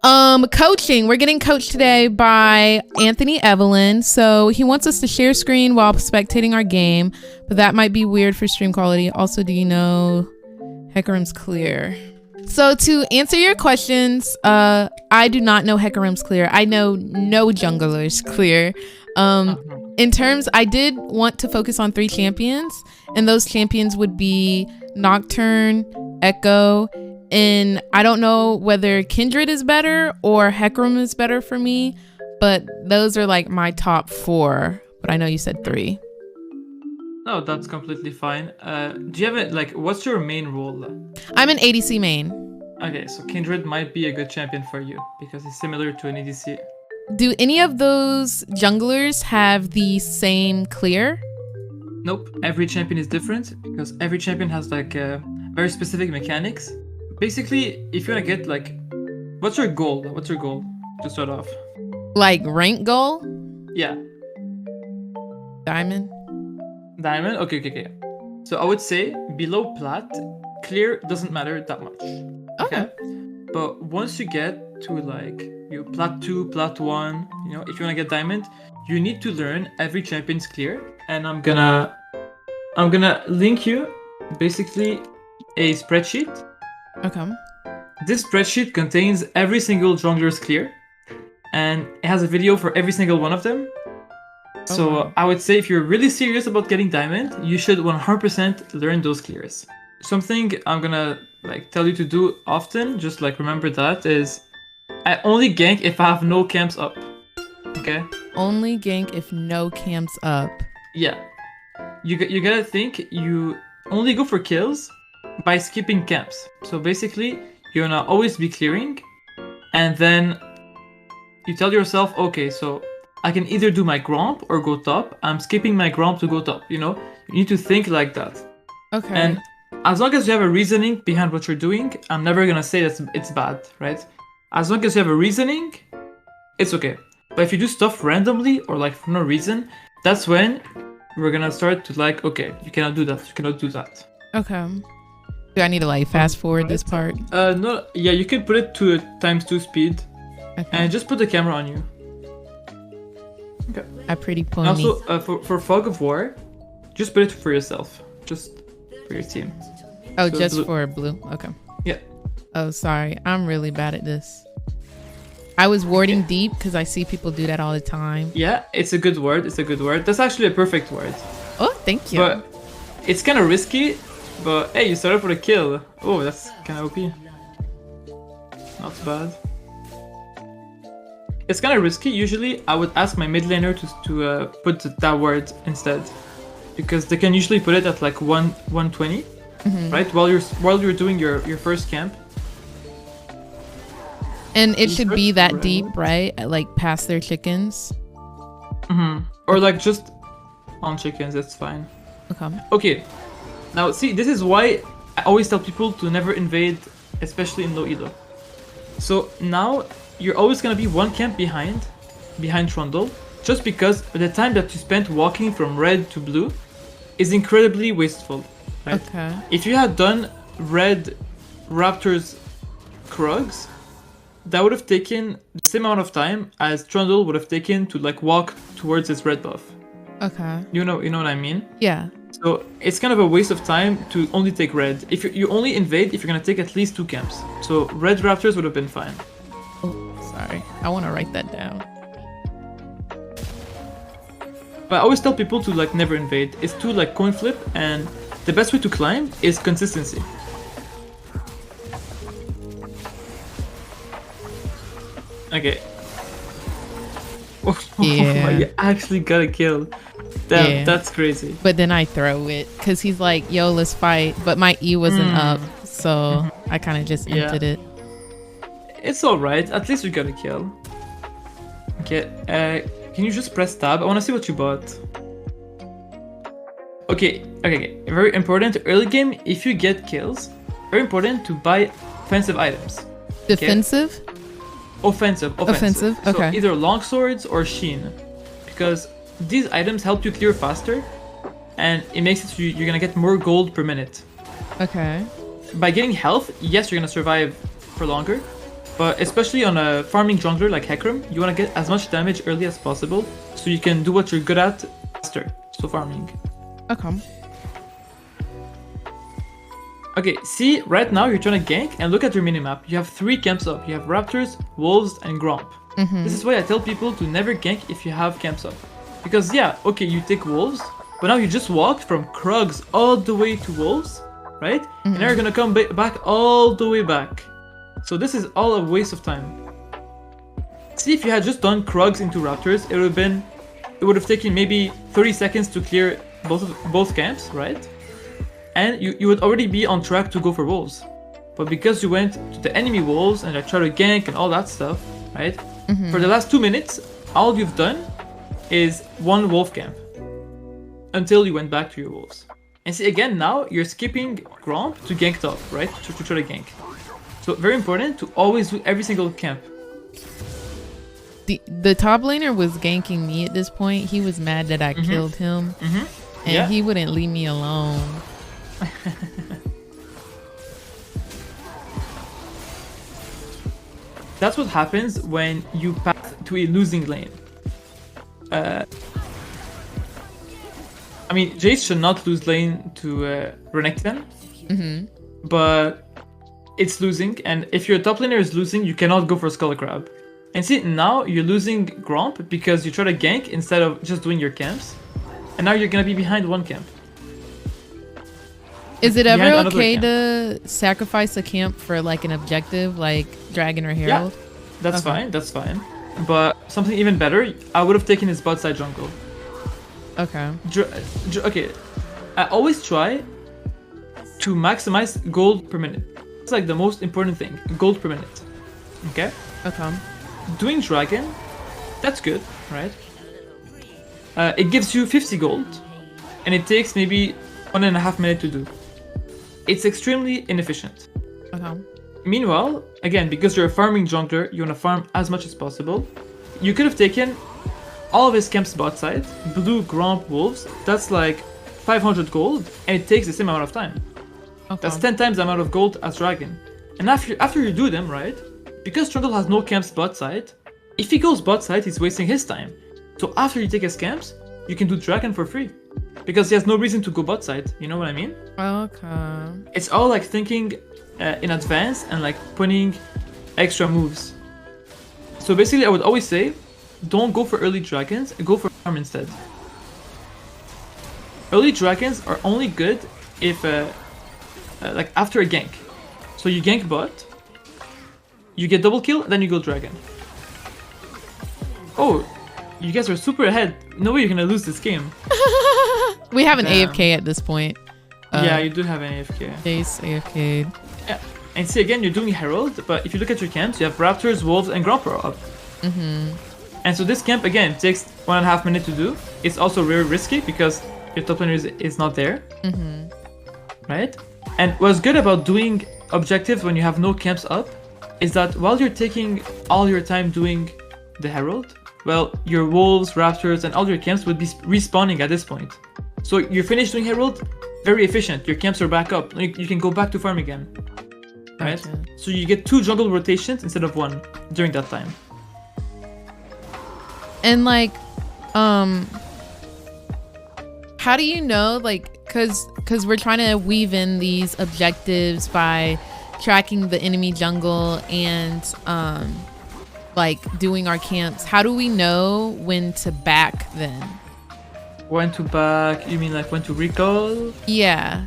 Coaching. We're getting coached today by Anthony Evelyn. So he wants us to share screen while spectating our game, but that might be weird for stream quality. Also, do you know Hecarim's clear? So to answer your questions, I do not know Hecarim's clear. I know no jungler's clear. In terms, I did want to focus on 3 champions, and those champions would be Nocturne, Echo, and I don't know whether Kindred is better or Hecarim is better for me, but those are like my top 4. But I know you said 3. No, that's completely fine. Do you have it, like, what's your main role? I'm an ADC main. Okay, so Kindred might be a good champion for you because it's similar to an ADC. Do any of those junglers have the same clear? Nope, every champion is different because every champion has like very specific mechanics. Basically, if you want to get like, what's your goal? What's your goal to start off? Like rank goal? Yeah. Diamond? Diamond? Okay. So I would say below plat, clear doesn't matter that much. Okay. But once you get to like you plat 2, plat 1, you know, if you want to get diamond, you need to learn every champion's clear. And I'm gonna link you basically a spreadsheet. Okay. This spreadsheet contains every single jungler's clear, and it has a video for every single one of them. So I would say if you're really serious about getting diamond, you should 100% learn those clears. Something I'm gonna like tell you to do often, just like remember that, is I only gank if I have no camps up. Okay? Only gank if no camps up. Yeah. You gotta think you only go for kills by skipping camps. So basically, you're gonna always be clearing, and then you tell yourself, okay, so I can either do my gromp or go top. I'm skipping my gromp to go top, you know? You need to think like that. Okay. And as long as you have a reasoning behind what you're doing, I'm never gonna say that it's bad, right? As long as you have a reasoning, it's okay. But if you do stuff randomly or like for no reason, that's when we're gonna start to like, okay, you cannot do that, you cannot do that. Okay. Do I need to like fast forward this part? No, yeah, you can put it to a ×2 speed, Okay. and just put the camera on you. Okay. A pretty And pony. also, for Fog of War, just put it for yourself, just for your team. Oh, so just blue. for blue. Okay. Yeah. Oh, sorry. I'm really bad at this. I was warding deep because I see people do that all the time. Yeah, it's a good word. It's a good word. That's actually a perfect word. Oh, thank you. But it's kind of risky. But hey, you started for a kill. Oh, that's kind of OP. Not bad. It's kind of risky. Usually, I would ask my mid laner to put that word instead, because they can usually put it at like 120, right? While you're doing your first camp. And it should be that deep, right? Like past their chickens. Or like just on chickens. That's fine. Okay. Okay. Now, see, this is why I always tell people to never invade, especially in low elo. So now you're always gonna be 1 camp behind Trundle, just because the time that you spent walking from red to blue is incredibly wasteful, right? Okay. If you had done red Raptor's Krugs, that would have taken the same amount of time as Trundle would have taken to like walk towards his red buff. Okay. You know what I mean? Yeah. So it's kind of a waste of time to only take red. If you only invade if you're gonna take at least 2 camps. So red Raptors would have been fine. Oh, sorry. I want to write that down. But I always tell people to like never invade. It's too like coin flip, and the best way to climb is consistency. Okay. Oh, Yeah. you actually got a kill. Damn, that's crazy. But then I throw it because he's like, yo, let's fight. But my E wasn't up, so I kind of just emptied it. It's alright, at least we got a kill. Okay, can you just press tab? I want to see what you bought. Okay, very important, early game, if you get kills, very important to buy offensive items. Defensive? Okay? Offensive. Offensive, okay. So either long swords or sheen, because these items help you clear faster, and it makes it so you're gonna get more gold per minute. Okay. By getting health, yes, you're gonna survive for longer, But especially on a farming jungler like Hecarim, you want to get as much damage early as possible so you can do what you're good at faster. So farming. Okay. Okay, see, right now you're trying to gank and look at your minimap. You have 3 camps up. You have Raptors, Wolves, and Gromp. This is why I tell people to never gank if you have camps up. Because yeah, okay, you take Wolves, but now you just walked from Krugs all the way to Wolves, right? And now you're gonna come back all the way back. So this is all a waste of time. See, if you had just done Krugs into Raptors, it would have taken maybe 30 seconds to clear both camps, right? And you would already be on track to go for Wolves. But because you went to the enemy Wolves and I tried to gank and all that stuff, right? For the last 2 minutes, all you've done is 1 Wolf camp. Until you went back to your Wolves. And see, again, now you're skipping Gromp to gank top, right? To try to gank. So very important to always do every single camp. The top laner was ganking me at this point. He was mad that I killed him. And he wouldn't leave me alone. That's what happens when you pass to a losing lane. I mean, Jace should not lose lane to Renekton, but it's losing, and if your top laner is losing, you cannot go for Skull Crab. And see, now you're losing Gromp because you try to gank instead of just doing your camps, and now you're gonna be behind 1 camp. Is it ever okay to sacrifice a camp for like an objective, like Dragon or Herald? Yeah, that's fine, that's fine. But something even better, I would have taken his bot side jungle. Okay. Okay, I always try to maximize gold per minute. It's like the most important thing, gold per minute. Okay? Okay. Doing Dragon, that's good, right? It gives you 50 gold, and it takes maybe 1.5 minutes to do. It's extremely inefficient. Okay. Meanwhile, again, because you're a farming jungler, you want to farm as much as possible. You could have taken all of his camps bot side, blue, Gromp, Wolves. That's like 500 gold, and it takes the same amount of time. Okay. That's 10 times the amount of gold as Dragon. And after you do them, right? Because Jungle has no camps bot side, if he goes bot side, he's wasting his time. So after you take his camps, you can do Dragon for free. Because he has no reason to go bot side, you know what I mean? Okay. It's all like thinking in advance and like putting extra moves. So basically I would always say, don't go for early dragons, go for farm instead. Early dragons are only good if like after a gank. So you gank bot, you get double kill, then you go dragon. Oh, you guys are super ahead. No way you're gonna lose this game. We have an AFK at this point. Yeah, you do have an AFK. Jace AFK. Yeah, and see again, you're doing Herald, but if you look at your camps, you have Raptors, Wolves, and Gromp up. And so this camp again takes 1.5 minutes to do. It's also very risky because your top laner is not there, right? And what's good about doing objectives when you have no camps up is that while you're taking all your time doing the Herald, well, your Wolves, Raptors, and all your camps would be respawning at this point. So you're finished doing Herald, very efficient. Your camps are back up. You can go back to farm again, right? Gotcha. So you get 2 jungle rotations instead of 1 during that time. And like, how do you know, like, cause we're trying to weave in these objectives by tracking the enemy jungle and like doing our camps. How do we know when to back then? When to back? You mean like when to recall? Yeah.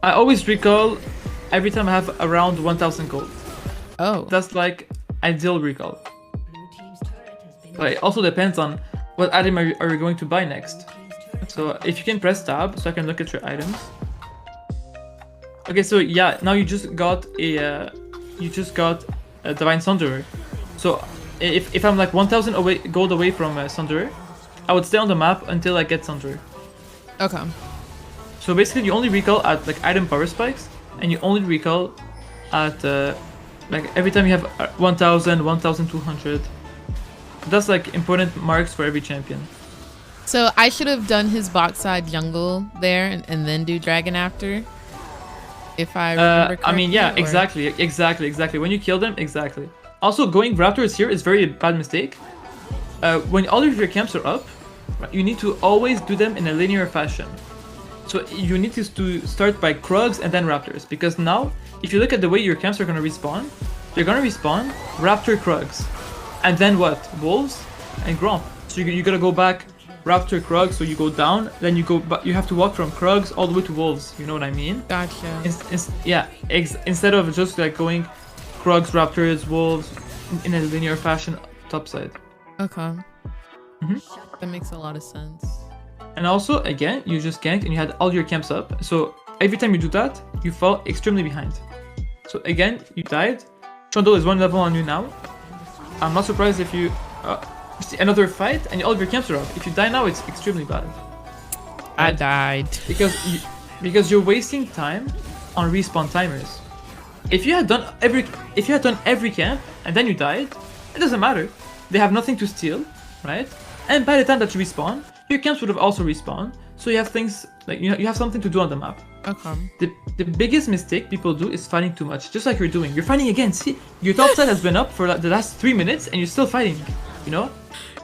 I always recall every time I have around 1000 gold. Oh. That's like ideal recall. But it also depends on what item are you going to buy next. So if you can press tab so I can look at your items. Okay, so yeah, now you just got a Divine Sunderer. So if I'm like 1000 gold away from Sunderer, I would stay on the map until I get Sunderer. Okay. So basically you only recall at like item power spikes, and you only recall at like every time you have 1000, 1200. That's like important marks for every champion. So I should have done his box side jungle there and then do dragon after? If I remember correctly. I mean, yeah, or- exactly. When you kill them, exactly. Also, going raptors here is very bad mistake. When all of your camps are up, you need to always do them in a linear fashion. So you need to start by Krugs and then Raptors, because now, if you look at the way your camps are going to respawn, they're going to respawn Raptor Krugs, and then what? Wolves and Gromp. So you gotta go back Raptor Krugs, so you go down, then you go back, you have to walk from Krugs all the way to Wolves, you know what I mean? Gotcha. Instead of just like going Krugs, Raptors, Wolves in a linear fashion topside. Okay. That makes a lot of sense. And also, again, you just ganked and you had all your camps up. So every time you do that, you fall extremely behind. So again, you died. Shondo is 1 level on you now. I'm not surprised if you see another fight and all of your camps are up. If you die now, it's extremely bad. I died. Because you're wasting time on respawn timers. If you had done every camp and then you died, it doesn't matter. They have nothing to steal, right? And by the time that you respawn, your camps would have also respawned, so you have things like you have something to do on the map. Okay. The biggest mistake people do is fighting too much, just like you're doing. You're fighting again. See, your top side has been up for like the last 3 minutes, and you're still fighting. You know?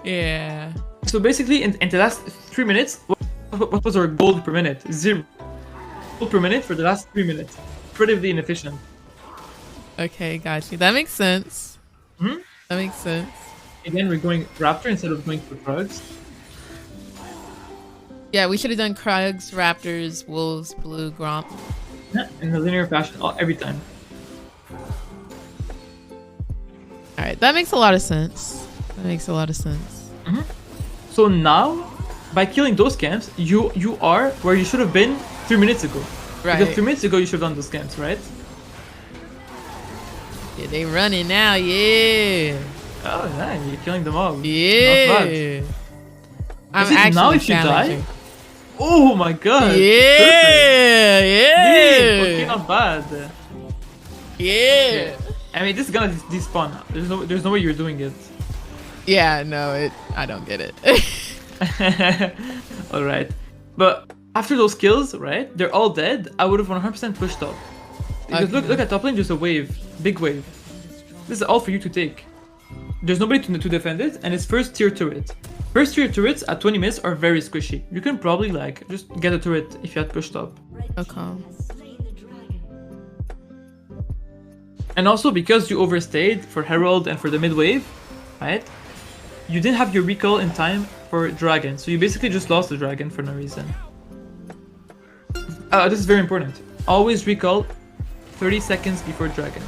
Yeah. So basically, in the last 3 minutes, what was our gold per minute? 0 gold per minute for the last 3 minutes. Incredibly inefficient. Okay, got you. That makes sense. Hmm? That makes sense. Again, we're going Raptor instead of going for Krugs. Yeah, we should have done Krugs, Raptors, Wolves, Blue, Gromp. Yeah, in a linear fashion, every time. Alright, that makes a lot of sense. That makes a lot of sense. So now, by killing those camps, you are where you should have been 3 minutes ago. Right. Because 3 minutes ago you should have done those camps, right? Yeah, they running now, yeah. Oh, yeah, you're killing them all. Yeah. Not bad. I'm Is it actually now if you die? challenging. Oh my god. Yeah, Perfect. yeah. Okay, not bad. Yeah. I mean, this is gonna despawn. There's no way you're doing it. Yeah, no, I don't get it. All right, but after those kills, right? They're all dead. I would have 100% pushed top. Because Okay. look at top lane, just a wave, big wave. This is all for you to take. There's nobody to defend it, and it's first tier turret. First tier turrets at 20 minutes are very squishy. You can probably like just get a turret if you had pushed up. Okay. And also because you overstayed for Herald and for the mid wave, right? You didn't have your recall in time for Dragon, so you basically just lost the Dragon for no reason. This is very important. Always recall 30 seconds before Dragon.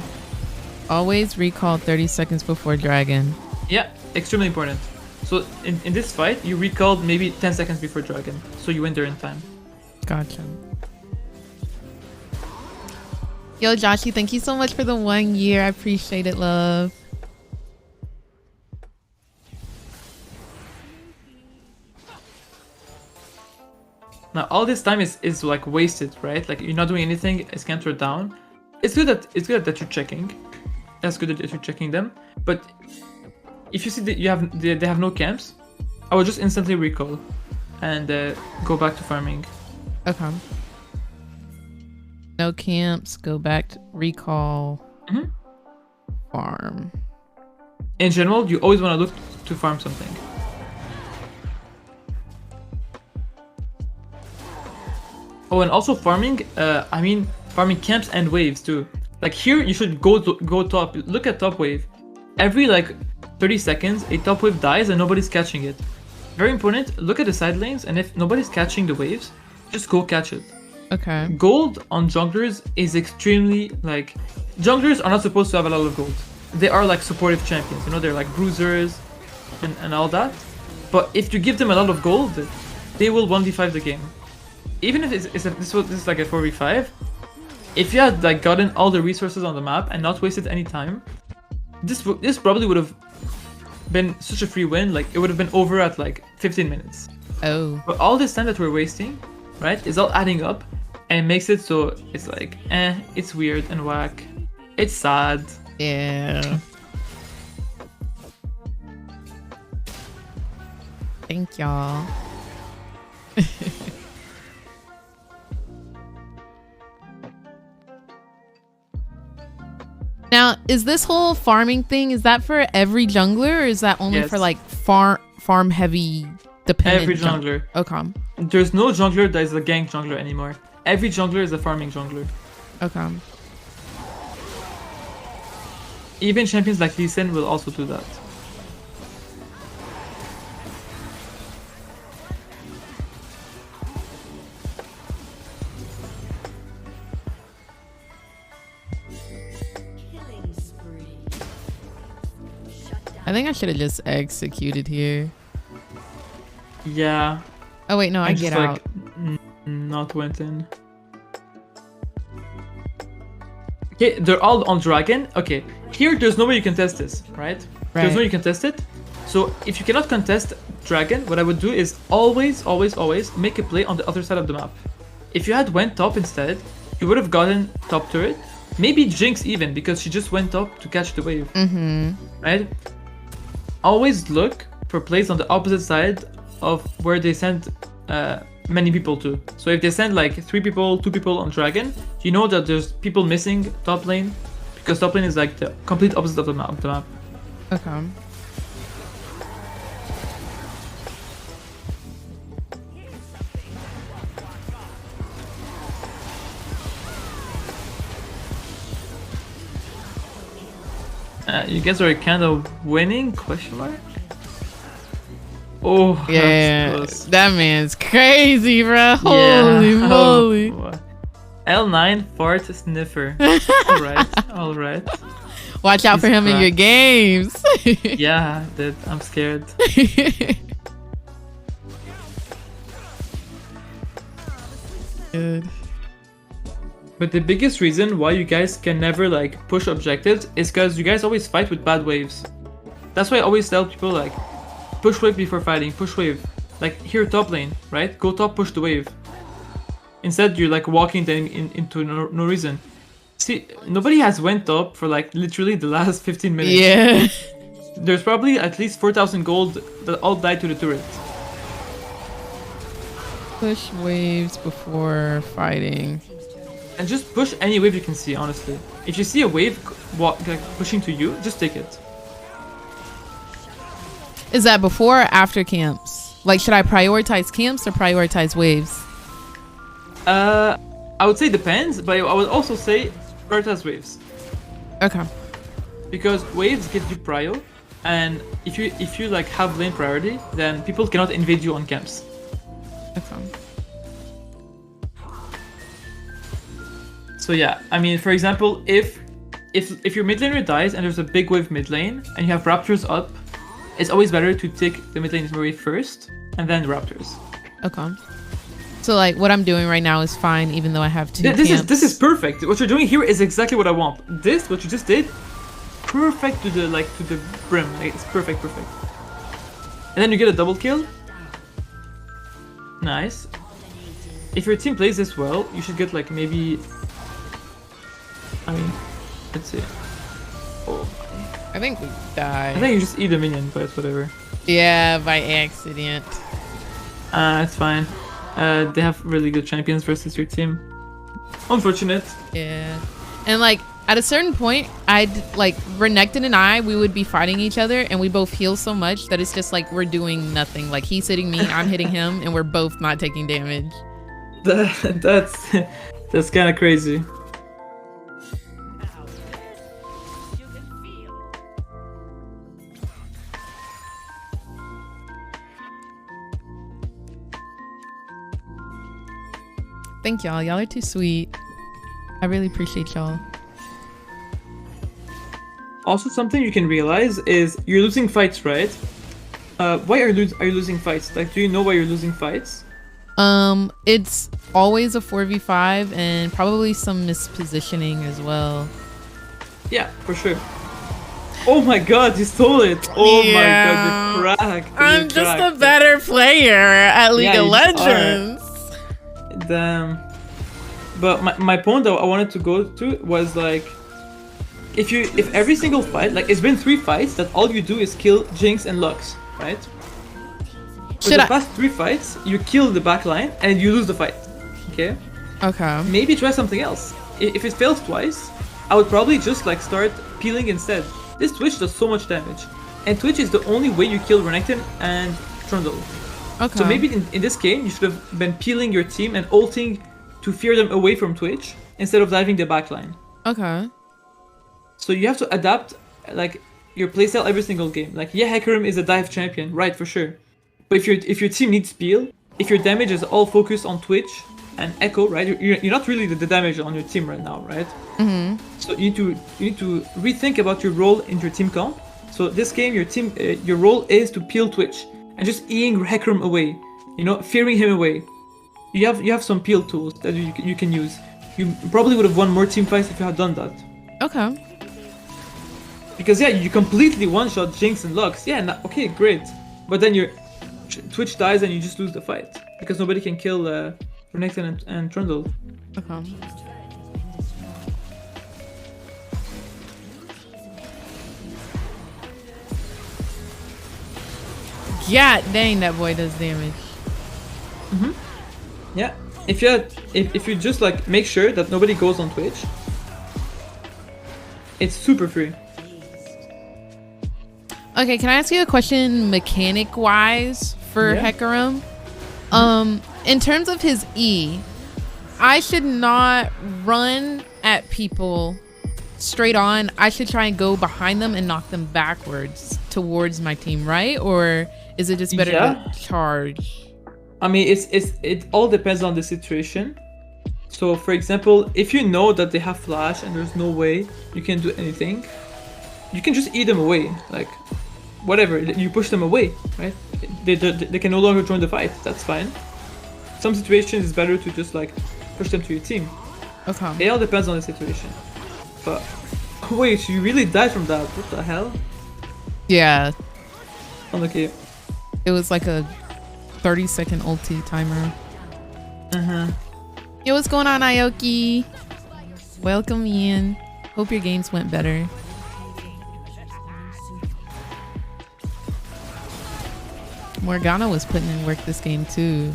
Always recall 30 seconds before Dragon. Yeah, extremely important. So in this fight, you recalled maybe 10 seconds before Dragon, so you went there in time. Gotcha. Yo, Joshy, thank you so much for the 1 year. I appreciate it, love. Now all this time is like wasted, right? Like you're not doing anything, it's countered down. It's good that you're checking. That's good that you're checking them. But if you see that they have no camps, I would just instantly recall and go back to farming. Okay. No camps, go back to recall, farm. In general, you always want to look to farm something. Oh, and also farming, I mean farming camps and waves too. Like here, you should go top. Look at top wave. Every like 30 seconds, a top wave dies and nobody's catching it. Very important, look at the side lanes, and if nobody's catching the waves, just go catch it. Okay. Gold on junglers is extremely, like, junglers are not supposed to have a lot of gold. They are like supportive champions, you know, they're like bruisers and all that. But if you give them a lot of gold, they will 1v5 the game. Even if this is like a 4v5, if you had like gotten all the resources on the map and not wasted any time, this probably would have been such a free win. Like it would have been over at like 15 minutes. Oh. But all this time that we're wasting, right, is all adding up and makes it so it's like, it's weird and whack. It's sad. Yeah. Thank y'all. Now, is this whole farming thing, is that for every jungler, or is that only for like farm heavy dependent? Every jungler. Okay. There's no jungler that is a gank jungler anymore. Every jungler is a farming jungler. Okay. Even champions like Lee Sin will also do that. I think I should have just executed here. Yeah. Oh wait, no, I get out. Not went in. Okay, they're all on dragon. Okay, here there's no way you can test this, right? There's no way you can test it. So if you cannot contest dragon, what I would do is always make a play on the other side of the map. If you had went top instead, you would have gotten top turret. Maybe Jinx even, because she just went up to catch the wave. Right? Always look for plays on the opposite side of where they send many people to. So if they send like 3 people, 2 people on dragon, you know that there's people missing top lane, because top lane is like the complete opposite of the map. Okay. You guys are kind of winning? Question mark. Oh yeah, close. That man's crazy, bro. Holy moly. Oh. L9 fart sniffer. all right. Watch out for him in your games. Yeah, dude, I'm scared. Good. But the biggest reason why you guys can never like push objectives is because you guys always fight with bad waves. That's why I always tell people like, push wave before fighting, push wave. Like here top lane, right? Go top, push the wave. Instead you're like walking into no reason. See, nobody has went top for like literally the last 15 minutes. Yeah. There's probably at least 4,000 gold that all died to the turret. Push waves before fighting. And just push any wave you can see, honestly. If you see a wave like pushing to you, just take it. Is that before or after camps? Like, should I prioritize camps or prioritize waves? I would say depends, but I would also say prioritize waves. Okay. Because waves get you prio, and if you like have lane priority, then people cannot invade you on camps. Okay. So yeah, I mean, for example, if your mid laner dies and there's a big wave mid lane and you have raptors up, it's always better to take the mid lane wave first and then raptors. Okay. So like what I'm doing right now is fine, even though I have 2 camps. This is perfect. What you're doing here is exactly what I want. This, what you just did, perfect to the brim. Like, it's perfect. And then you get a double kill. Nice. If your team plays this well, you should get like maybe. I mean, let's see. Oh. I think we died. I think you just eat a minion, but whatever. Yeah, by accident. It's fine. They have really good champions versus your team. Unfortunate. Yeah. And like at a certain point, Renekton and I, we would be fighting each other and we both heal so much that it's just like we're doing nothing. Like he's hitting me, I'm hitting him, and we're both not taking damage. That's kind of crazy. Thank y'all. Y'all are too sweet. I really appreciate y'all. Also, something you can realize is you're losing fights, right? Why are you losing fights? Like, do you know why you're losing fights? It's always a 4v5 and probably some mispositioning as well. Yeah, for sure. Oh my god, you stole it! Oh my god, you're cracked. I'm just a better player at League of Legends. Damn. But my point that I wanted to go to was like, if every single fight, like it's been 3 fights that all you do is kill Jinx and Lux, right? For the past 3 fights, you kill the backline and you lose the fight. Okay. Okay. Maybe try something else. If it fails twice, I would probably just like start peeling instead. This Twitch does so much damage, and Twitch is the only way you kill Renekton and Trundle. Okay. So maybe in this game you should have been peeling your team and ulting to fear them away from Twitch instead of diving the backline. Okay. So you have to adapt like your playstyle every single game. Like yeah, Hecarim is a dive champion, right, for sure. But if your team needs peel, if your damage is all focused on Twitch and Echo, right, you're not really the damage on your team right now, right? Mm-hmm. So you need to rethink about your role in your team comp. So this game, your role is to peel Twitch and just eating Hecarim away, you know, fearing him away. You have some peel tools that you can use. You probably would have won more team fights if you had done that. Okay. Because yeah, you completely one-shot Jinx and Lux. Yeah, okay, great. But then your Twitch dies and you just lose the fight because nobody can kill Renekton and Trundle. Okay. Yeah, dang, that boy does damage. Mm-hmm. Yeah, if you just like make sure that nobody goes on Twitch, it's super free. Okay, can I ask you a question mechanic wise for Hecarim? In terms of his E, I should not run at people straight on. I should try and go behind them and knock them backwards towards my team, right? Or is it just better to charge? I mean, it all depends on the situation. So for example, if you know that they have flash and there's no way you can do anything, you can just eat them away, like whatever, you push them away, right? They can no longer join the fight, that's fine. Some situations it's better to just like push them to your team. Okay. It all depends on the situation. But wait, you really died from that, what the hell? Yeah. Unlucky. It was like a 30-second ulti timer. Yo, what's going on, Aoki? Welcome in. Hope your games went better. Morgana was putting in work this game too.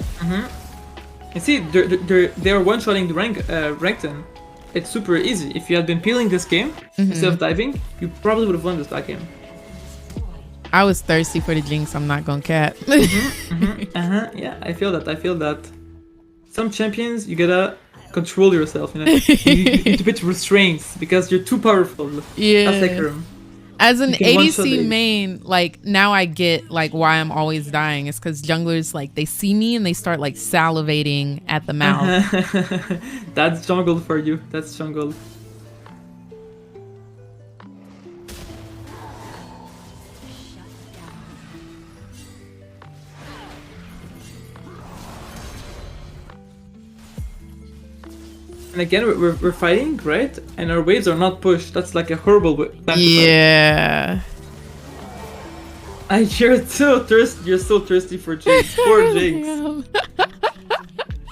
You see, they're one-shotting the Renekton. It's super easy. If you had been peeling this game instead of diving, you probably would have won this back game. I was thirsty for the Jinx, I'm not gonna cap. Yeah, I feel that. Some champions, you gotta control yourself, you know? you need to put restraints because you're too powerful. Yeah. That's Hecarim. As an ADC main, like now I get like why I'm always dying. It's because junglers like they see me and they start like salivating at the mouth. That's jungle for you. That's jungle. And again, we're fighting, right? And our waves are not pushed. That's like a horrible time to fight. Yeah. You're so thirsty. You're so thirsty for Jinx. Poor Jinx.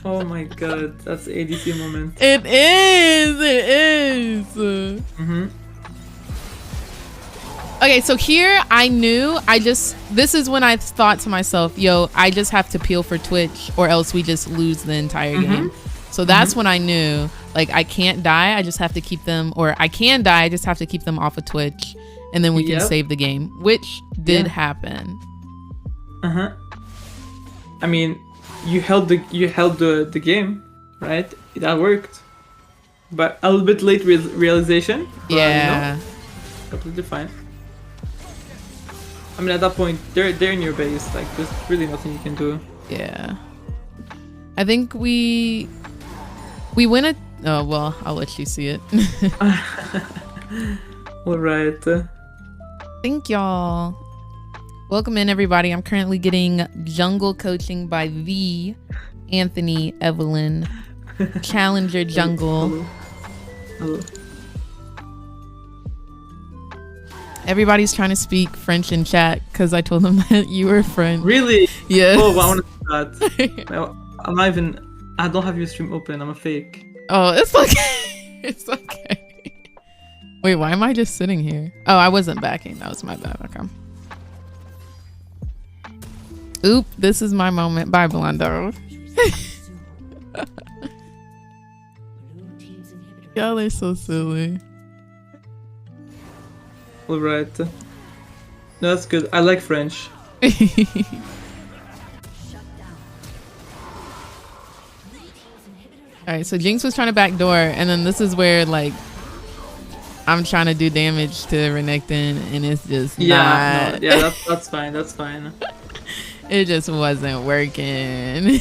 Oh my god, that's the ADC moment. It is. It is. Okay, so here I knew. This is when I thought to myself, yo, I just have to peel for Twitch or else we just lose the entire game. So that's when I knew, like, I can't die. I just have to keep them, or I can die. I just have to keep them off of Twitch, and then we can save the game, which did happen. I mean, you held the game, right? That worked, but a little bit late realization. But, yeah, you know, completely fine. I mean, at that point, they're in your base. Like, there's really nothing you can do. Yeah, I think we win it. Oh, well, I'll let you see it. All right. Thank y'all. Welcome in, everybody. I'm currently getting jungle coaching by the Anthony Evelyn, Challenger Jungle. Hello. Everybody's trying to speak French in chat because I told them that you were French. Really? Yeah. Oh, I want to do that. No, I'm not even. I don't have your stream open. I'm a fake. Oh, it's okay. It's okay. Wait, why am I just sitting here? Oh, I wasn't backing. That was my bad. Okay. Oop, this is my moment. Bye, Blondo. Y'all are so silly. All right. No, that's good. I like French. Alright, so Jinx was trying to backdoor, and then this is where, like, I'm trying to do damage to Renekton, and it's just not... No, yeah, that's fine, that's fine. It just wasn't working.